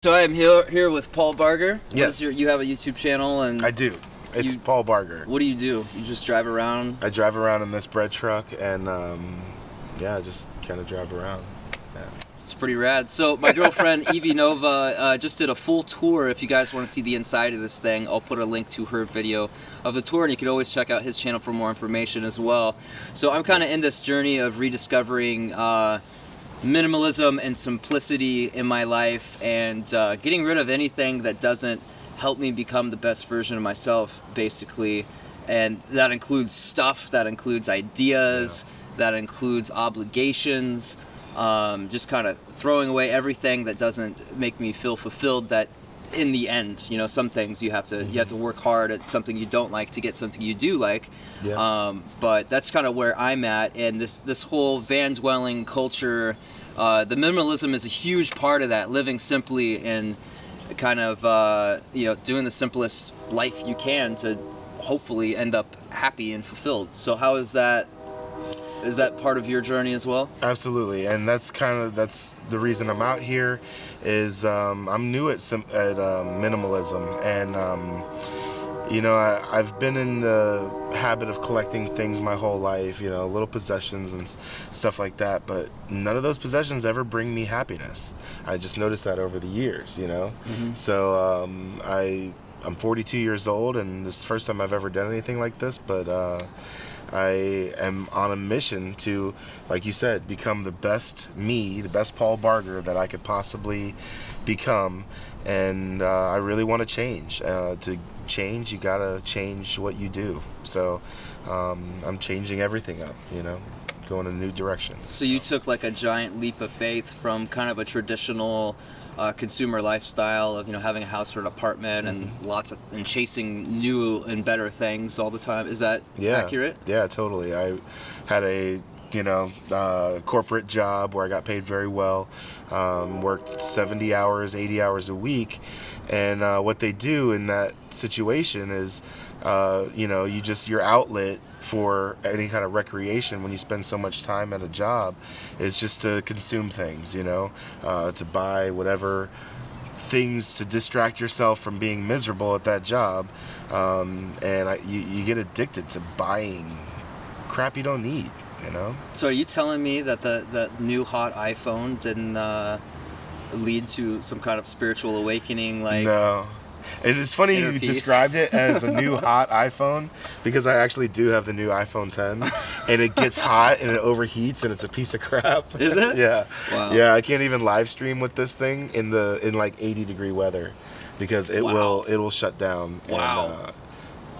So I am here with Paul Barger. Yes. You have a YouTube channel, and I do. It's Paul Barger. what do? You just drive around? I drive around in this bread truck, and I just kind of drive around. Yeah. It's pretty rad. So my girlfriend Evie Nova just did a full tour. If you guys want to see the inside of this thing, I'll put a link to her video of the tour, and you can always check out his channel for more information as well. So I'm kind of in this journey of rediscovering minimalism and simplicity in my life, and getting rid of anything that doesn't help me become the best version of myself, basically. And that includes stuff, that includes ideas, that includes obligations, just kind of throwing away everything that doesn't make me feel fulfilled. That in the end, some things you have to work hard at something you don't like to get something you do like. But that's kind of where I'm at, and this whole van dwelling culture, the minimalism is a huge part of that. Living simply and kind of doing the simplest life you can to hopefully end up happy and fulfilled. So how is that? Is that part of your journey as well? Absolutely, and that's the reason I'm out here. Is I'm new at minimalism, and I've been in the habit of collecting things my whole life. Little possessions and stuff like that. But none of those possessions ever bring me happiness. I just noticed that over the years. Mm-hmm. So I'm 42 years old, and this is the first time I've ever done anything like this. But I am on a mission to, like you said, become the best me, the best Paul Barger that I could possibly become. And I really want to change. To change, you gotta change what you do. So I'm changing everything up, going in a new direction. So you took like a giant leap of faith from kind of a traditional consumer lifestyle of having a house or an apartment and chasing new and better things all the time. Is that accurate? Yeah, totally. I had a corporate job where I got paid very well, worked 70 hours, 80 hours a week, and what they do in that situation is your outlet for any kind of recreation when you spend so much time at a job is just to consume things, to buy whatever things to distract yourself from being miserable at that job, you get addicted to buying crap you don't need. So are you telling me that the new hot iPhone didn't lead to some kind of spiritual awakening? No. And it's funny you described it as a new hot iPhone, because I actually do have the new iPhone 10, and it gets hot and it overheats and it's a piece of crap. Is it? Yeah. Wow. Yeah, I can't even live stream with this thing in like 80-degree weather, because it will shut down. Wow. And,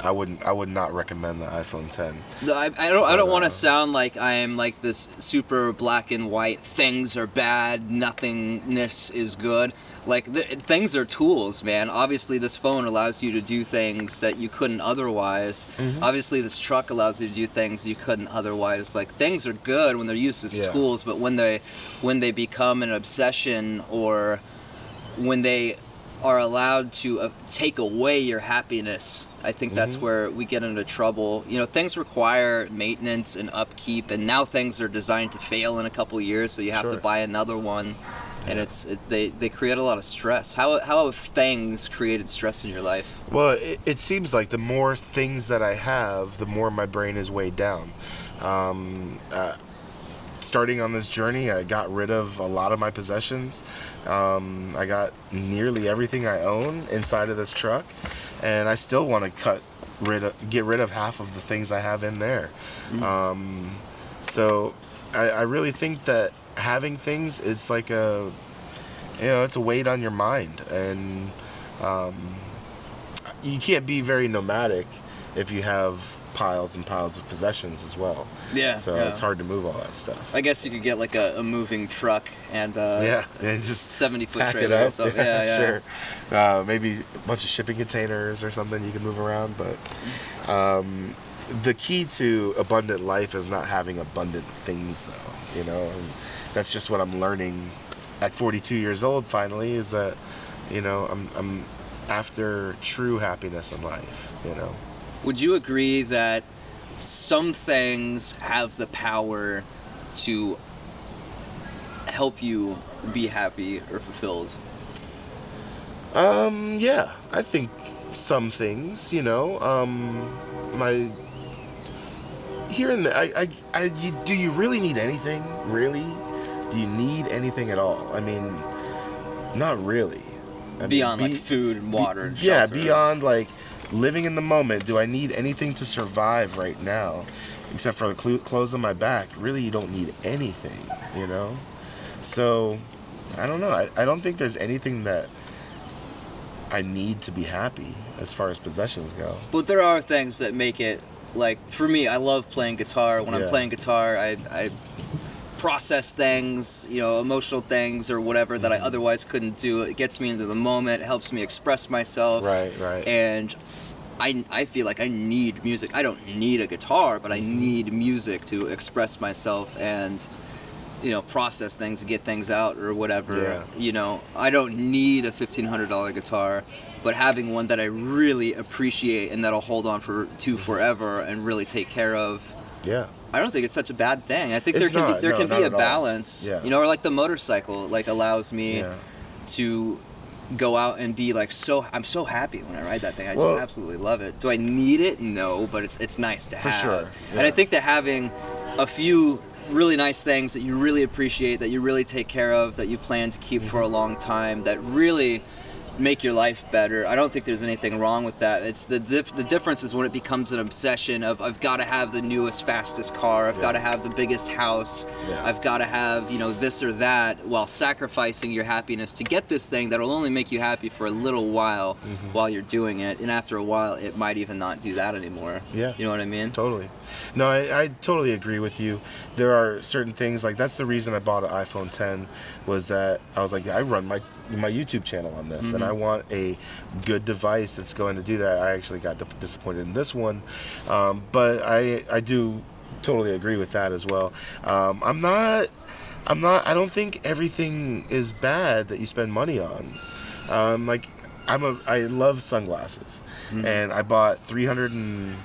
I would not recommend the iPhone 10. No, I don't want to sound like I am like this super black and white. Things are bad. Nothingness is good. Like things are tools, man. Obviously, this phone allows you to do things that you couldn't otherwise. Mm-hmm. Obviously, this truck allows you to do things you couldn't otherwise. Like things are good when they're used as tools, but when they become an obsession, or when they are allowed to take away your happiness, I think that's where we get into trouble. Things require maintenance and upkeep, and now things are designed to fail in a couple years, so you have to buy another one, and they create a lot of stress. How have things created stress in your life? Well, it seems like the more things that I have, the more my brain is weighed down. Starting on this journey, I got rid of a lot of my possessions. I got nearly everything I own inside of this truck, and I still want to get rid of half of the things I have in there. So I really think that having things is like it's a weight on your mind, and you can't be very nomadic if you have piles and piles of possessions as well. So it's hard to move all that stuff. I guess you could get like a moving truck and and just 70-foot trailer or something. Sure. Maybe a bunch of shipping containers or something you can move around. But the key to abundant life is not having abundant things, though. And that's just what I'm learning at 42 years old. Finally, is that I'm after true happiness in life. Would you agree that some things have the power to help you be happy or fulfilled? Yeah, I think some things, my here and there. Do you really need anything? Really? Do you need anything at all? I mean, not really. Beyond like food and water and shelter. Yeah, beyond like living in the moment. Do I need anything to survive right now? Except for the clothes on my back. Really, you don't need anything, So, I don't know. I don't think there's anything that I need to be happy as far as possessions go. But there are things that make it, like, for me, I love playing guitar. When I'm playing guitar, I process things, emotional things or whatever that I otherwise couldn't do. It gets me into the moment. It helps me express myself. Right. And I feel like I need music. I don't need a guitar, but I need music to express myself and, process things and get things out or whatever. Yeah. I don't need a $1,500 guitar, but having one that I really appreciate and that I'll hold on to forever and really take care of. Yeah. I don't think it's such a bad thing. I think It's there can not be a at all. balance. Yeah. Or like the motorcycle, like allows me to go out and be like I'm so happy when I ride that thing. I just absolutely love it. Do I need it? No, but it's nice to have. For sure. Yeah. And I think that having a few really nice things that you really appreciate, that you really take care of, that you plan to keep for a long time, that really make your life better. I don't think there's anything wrong with that. It's the difference is when it becomes an obsession of I've got to have the newest, fastest car. I've got to have the biggest house. I've got to have this or that, while sacrificing your happiness to get this thing that'll only make you happy for a little while while you're doing it. And after a while, it might even not do that anymore. Yeah. You know what I mean? Totally. No, I totally agree with you. There are certain things, like that's the reason I bought an iPhone 10, was that I was like, I run my YouTube channel on this, and I want a good device that's going to do that. I actually got disappointed in this one, but I do totally agree with that as well. I don't think everything is bad that you spend money on. I love sunglasses, and I bought $309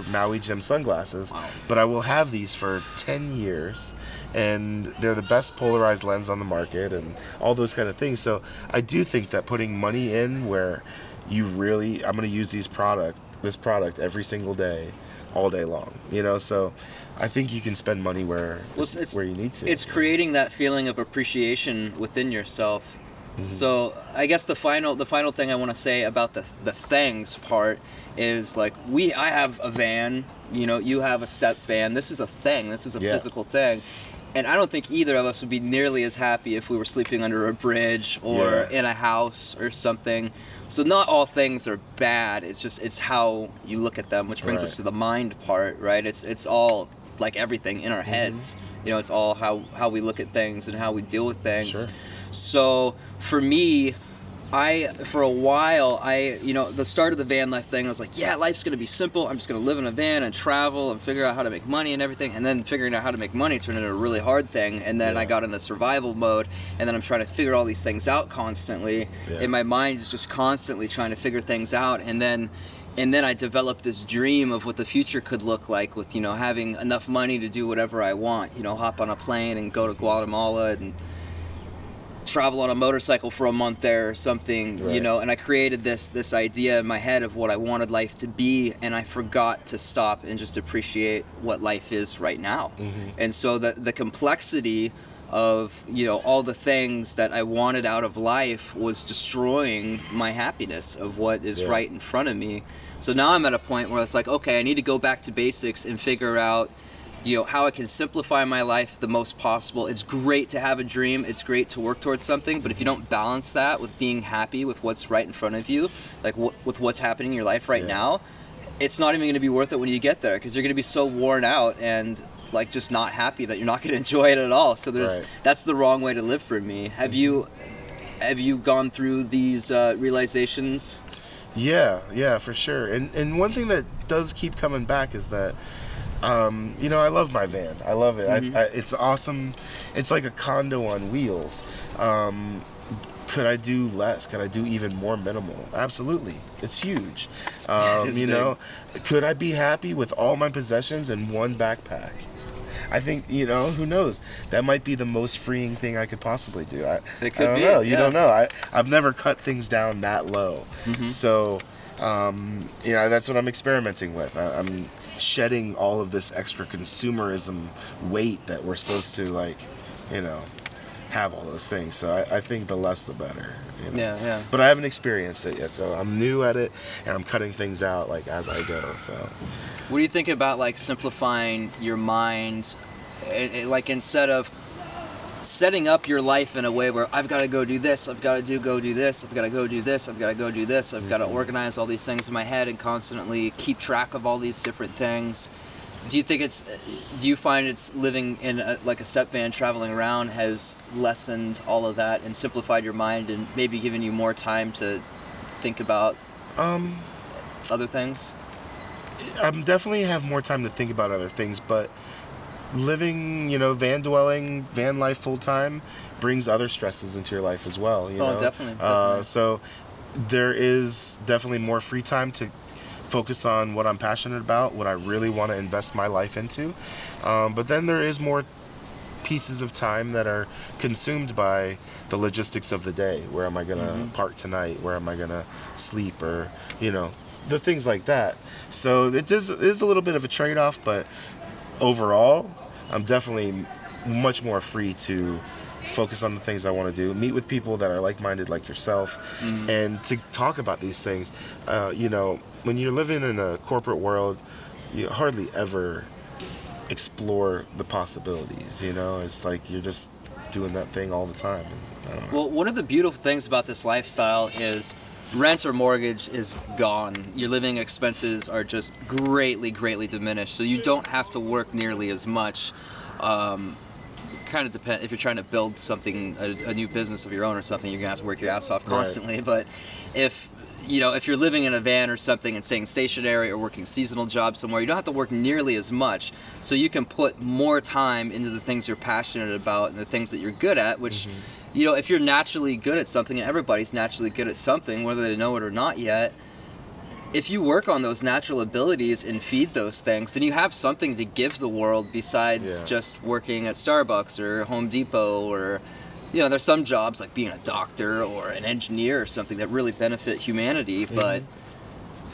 Maui Jim sunglasses. Wow. But I will have these for 10 years, and they're the best polarized lens on the market and all those kind of things. So I do think that putting money in where I'm going to use this product every single day, all day long, so I think you can spend money where you need to. It's creating that feeling of appreciation within yourself. So I guess the final thing I want to say about the things part is, like, I have a van, you have a step van. This is a thing. This is a physical thing. And I don't think either of us would be nearly as happy if we were sleeping under a bridge or in a house or something. So not all things are bad. It's how you look at them, which brings us to the mind part, right? It's all, like everything, in our heads. It's all how we look at things and how we deal with things. Sure. So for me, for a while, the start of the van life thing, I was like, yeah, life's going to be simple. I'm just going to live in a van and travel and figure out how to make money and everything. And then figuring out how to make money turned into a really hard thing. And then I got into survival mode, and then I'm trying to figure all these things out constantly. And my mind is just constantly trying to figure things out. And then I developed this dream of what the future could look like with, having enough money to do whatever I want. Hop on a plane and go to Guatemala and travel on a motorcycle for a month there or something, and I created this idea in my head of what I wanted life to be, and I forgot to stop and just appreciate what life is right now. And so the complexity of all the things that I wanted out of life was destroying my happiness of what is right in front of me. So now I'm at a point where it's like, okay, I need to go back to basics and figure out how I can simplify my life the most possible. It's great to have a dream. It's great to work towards something. But if you don't balance that with being happy with what's right in front of you, like with what's happening in your life right now, it's not even going to be worth it when you get there, because you're going to be so worn out and like just not happy that you're not going to enjoy it at all. So that's the wrong way to live for me. Have you gone through these realizations? Yeah, for sure. And one thing that does keep coming back is that I love my van. I love it. It's awesome. It's like a condo on wheels. Could I do less? Could I do even more minimal? Absolutely. It's huge. Could I be happy with all my possessions in one backpack? I think, who knows? That might be the most freeing thing I could possibly do. It could I don't be. know. You Yeah. don't know. I've never cut things down that low. So, that's what I'm experimenting with. I'm shedding all of this extra consumerism weight that we're supposed to, have all those things. So I think the less the better. Yeah. But I haven't experienced it yet, so I'm new at it, and I'm cutting things out as I go. So, What do you think about simplifying your mind, instead of setting up your life in a way where I've got to go do this, I've got to go do this, I've got to go do this, I've got to go do this, I've got to organize all these things in my head and constantly keep track of all these different things. Do you find it's living in a step van traveling around has lessened all of that and simplified your mind and maybe given you more time to think about other things? I definitely have more time to think about other things, but living, van dwelling, van life full time brings other stresses into your life as well. Definitely. So there is definitely more free time to focus on what I'm passionate about, what I really want to invest my life into. But then there is more pieces of time that are consumed by the logistics of the day. Where am I going to park tonight? Where am I going to sleep? Or, the things like that. So it is a little bit of a trade-off, but overall, I'm definitely much more free to focus on the things I want to do, meet with people that are like-minded like yourself, and to talk about these things. When you're living in a corporate world, you hardly ever explore the possibilities. It's like you're just doing that thing all the time. And I don't know. Well, one of the beautiful things about this lifestyle is rent or mortgage is gone. Your living expenses are just greatly, greatly diminished. So you don't have to work nearly as much. Kind of depend if you're trying to build something, a new business of your own or something. You're gonna have to work your ass off constantly. Right. But if you're living in a van or something and staying stationary or working seasonal jobs somewhere, you don't have to work nearly as much. So you can put more time into the things you're passionate about and the things that you're good at, which, if you're naturally good at something, and everybody's naturally good at something, whether they know it or not yet, if you work on those natural abilities and feed those things, then you have something to give the world besides just working at Starbucks or Home Depot or, there's some jobs like being a doctor or an engineer or something that really benefit humanity, but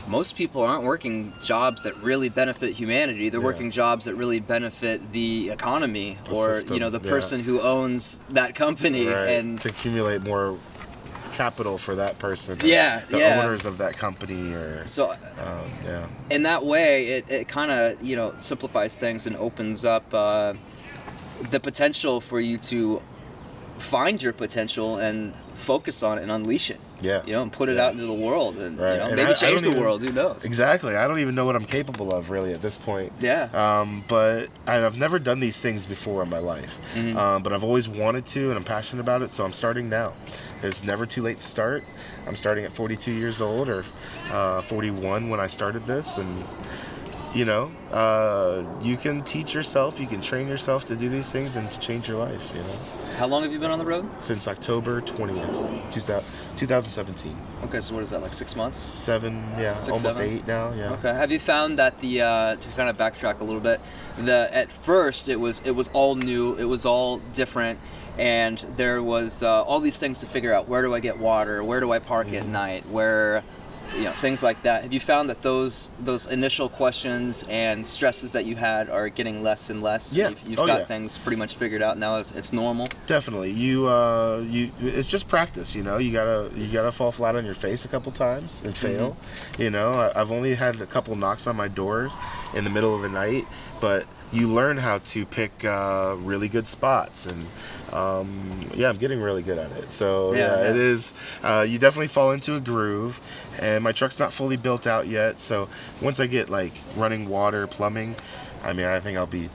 most people aren't working jobs that really benefit humanity. They're working jobs that really benefit the economy or, system. The person who owns that company. Right. And to accumulate more capital for that person. The owners of that company. Or so in that way, it kind of simplifies things and opens up the potential for you to find your potential and focus on it and unleash it. And put it out into the world and maybe change the world. Who knows? Exactly. I don't even know what I'm capable of really at this point. But I've never done these things before in my life. But I've always wanted to, and I'm passionate about it. So I'm starting now. It's never too late to start. I'm starting at 42 years old or 41 when I started this, and you can teach yourself, you can train yourself to do these things and to change your life. How long have you been on the road? Since October 20th, 2017. Okay, so what is that, like 6 months? 7, almost 7? 8 now, Okay, have you found that to kind of backtrack a little bit, at first it was all new, it was all different, and there was all these things to figure out. Where do I get water? Where do I park at night? Where, things like that. Have you found that those initial questions and stresses that you had are getting less and less? Yeah. You've got things pretty much figured out now. It's normal. Definitely. It's just practice. You gotta fall flat on your face a couple times and fail. I've only had a couple knocks on my doors in the middle of the night, but you learn how to pick really good spots, and I'm getting really good at it. So it is. You definitely fall into a groove, and my truck's not fully built out yet. So once I get running water, plumbing, I think I'll be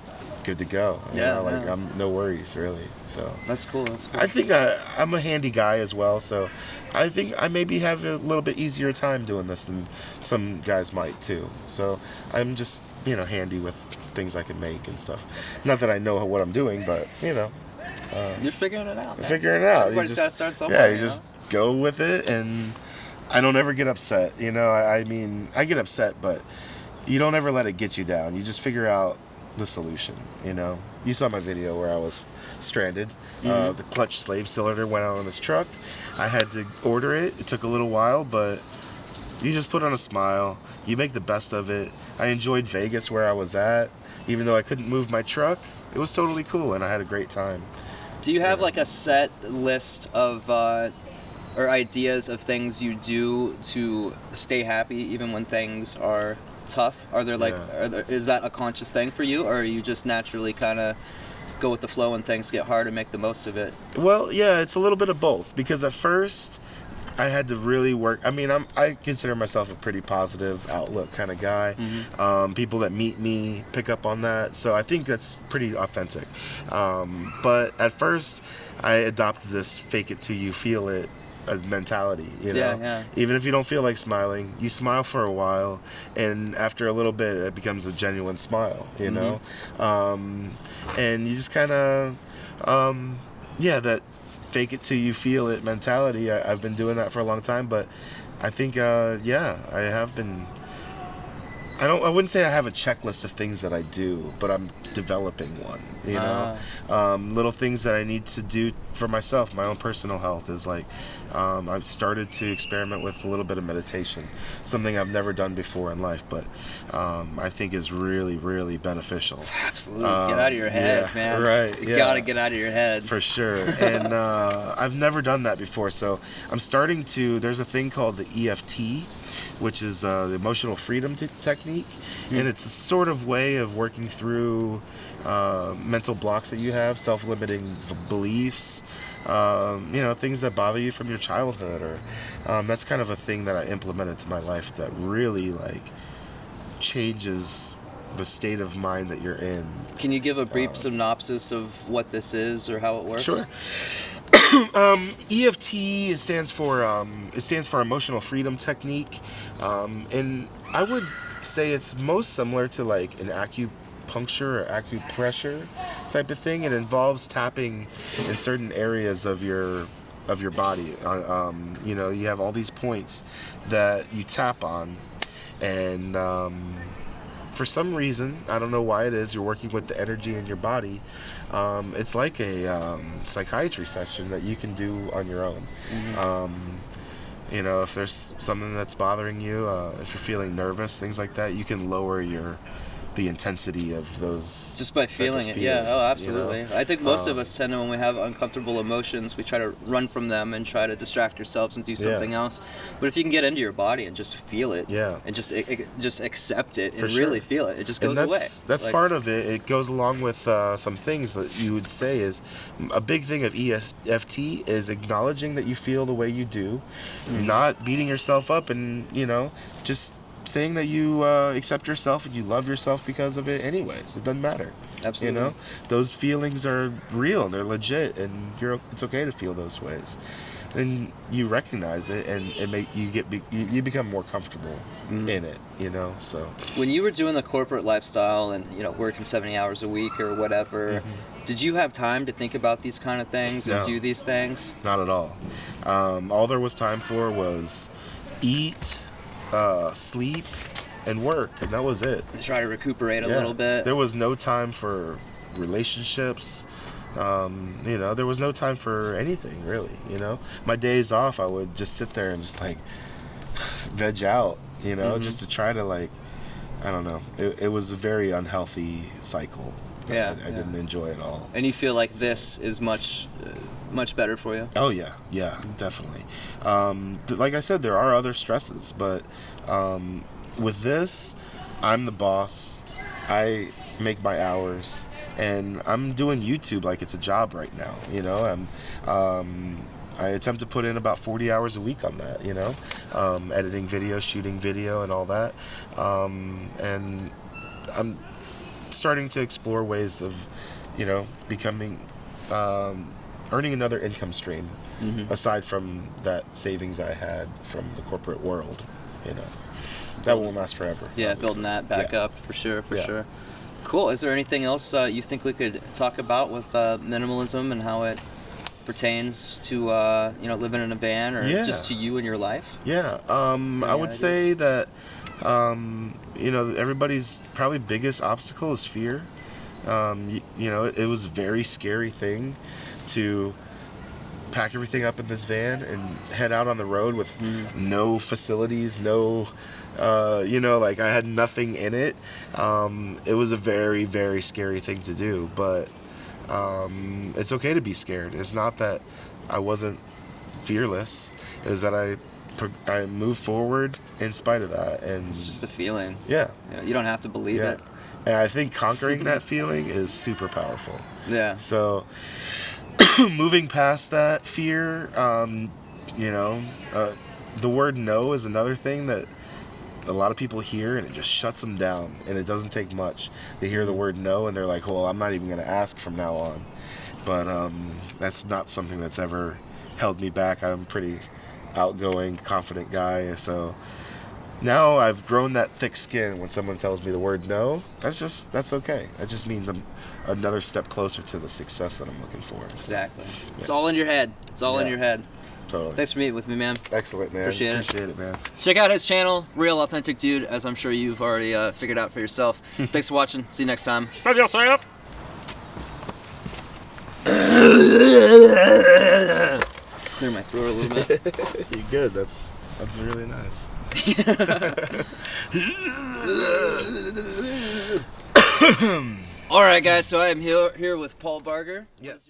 good to go. I'm no worries really. So that's cool. I think I'm a handy guy as well. So I think I maybe have a little bit easier time doing this than some guys might too. So I'm just handy with things I can make and stuff. Not that I know what I'm doing, but you're figuring it out. Figuring it out. Everybody's got to start somewhere. You just go with it, and I don't ever get upset. I get upset, but you don't ever let it get you down. You just figure out the solution. You know, you saw my video where I was stranded. The clutch slave cylinder went out on this truck. I had to order it. It took a little while, but you just put on a smile. You make the best of it. I enjoyed Vegas where I was at. Even though I couldn't move my truck, it was totally cool, and I had a great time. Do you have like a set list of or ideas of things you do to stay happy even when things are tough? Are there like is that a conscious thing for you, or are you just naturally kind of go with the flow when things get hard and make the most of it? Well, yeah, it's a little bit of both, because at first I had to really work. I mean, I consider myself a pretty positive outlook kind of guy. People that meet me pick up on that, so I think that's pretty authentic. But at first, I adopted this fake it till you feel it mentality. You know, even if you don't feel like smiling, you smile for a while, and after a little bit, it becomes a genuine smile. You know, and you just kind of, that fake it till you feel it mentality. I've been doing that for a long time, but I think, I have been. I wouldn't say I have a checklist of things that I do, but I'm developing one. You know, little things that I need to do for myself, my own personal health is like, I've started to experiment with a little bit of meditation, something I've never done before in life, but I think is really, really beneficial. Absolutely, get out of your head, man. Right, you gotta get out of your head for sure. And I've never done that before, so I'm starting to. There's a thing called the EFT, which is the emotional freedom technique, and it's a sort of way of working through mental blocks that you have, self-limiting beliefs, things that bother you from your childhood, or that's kind of a thing that I implemented to my life that really like changes the state of mind that you're in. Can you give a brief synopsis of what this is or how it works? Sure. EFT stands for emotional freedom technique, and I would say it's most similar to like an acupuncture or acupressure type of thing. It involves tapping in certain areas of your body. You have all these points that you tap on, and for some reason, I don't know why it is, you're working with the energy in your body. It's like a psychiatry session that you can do on your own. If there's something that's bothering you, if you're feeling nervous, things like that, you can lower the intensity of those just by feeling it. Yeah, oh, absolutely. I think most of us tend to, when we have uncomfortable emotions, we try to run from them and try to distract ourselves and do something else. But if you can get into your body and just feel it, and just accept it and really feel it, it just goes away. That's like, part of it. It goes along with some things that you would say is a big thing of EFT is acknowledging that you feel the way you do, not beating yourself up, and just saying that you accept yourself and you love yourself because of it anyways. It doesn't matter. Absolutely. Those feelings are real, they're legit, and it's okay to feel those ways. Then you recognize it, and you become more comfortable in it, so. When you were doing the corporate lifestyle and, working 70 hours a week or whatever, did you have time to think about these kind of things and do these things? Not at all. All there was time for was eat, sleep, and work, and that was it. Try to recuperate a little bit. There was no time for relationships. There was no time for anything really. My days off, I would just sit there and just like veg out. Just to try to like, I don't know. It was a very unhealthy cycle. I didn't enjoy it all. And you feel like this is much better for you? Oh yeah, definitely. Like I said, there are other stresses, but with this, I'm the boss. I make my hours, and I'm doing YouTube like it's a job right now. I attempt to put in about 40 hours a week on that. Editing video, shooting video, and all that. And I'm starting to explore ways of, becoming. Earning another income stream aside from that savings I had from the corporate world, that won't last forever. Yeah, obviously. Building that back up for sure. Cool. Is there anything else you think we could talk about with minimalism and how it pertains to living in a van or just to you and your life? Yeah, I would say that everybody's probably biggest obstacle is fear. You know, it was a very scary thing to pack everything up in this van and head out on the road with no facilities, no, you know, like I had nothing in it. It was a very, very scary thing to do, but it's okay to be scared. It's not that I wasn't fearless. It was that I moved forward in spite of that. And It's just a feeling. yeah. You don't have to believe it. And I think conquering that feeling is super powerful. Yeah. So moving past that fear, you know, the word no is another thing that a lot of people hear and it just shuts them down, and it doesn't take much. They hear the word no and they're like, well, I'm not even going to ask from now on. But that's not something that's ever held me back. I'm a pretty outgoing, confident guy, so now I've grown that thick skin. When someone tells me the word no, that's okay. That just means I'm another step closer to the success that I'm looking for. Exactly. It's all in your head. It's all in your head. Totally. Thanks for meeting with me, man. Excellent, man. Appreciate it, man. Check out his channel, Real Authentic Dude, as I'm sure you've already figured out for yourself. Thanks for watching. See you next time. Love yourself. Clear my throat a little bit. You're good. That's really nice. All right, guys. So I am here with Paul Barger. Yes.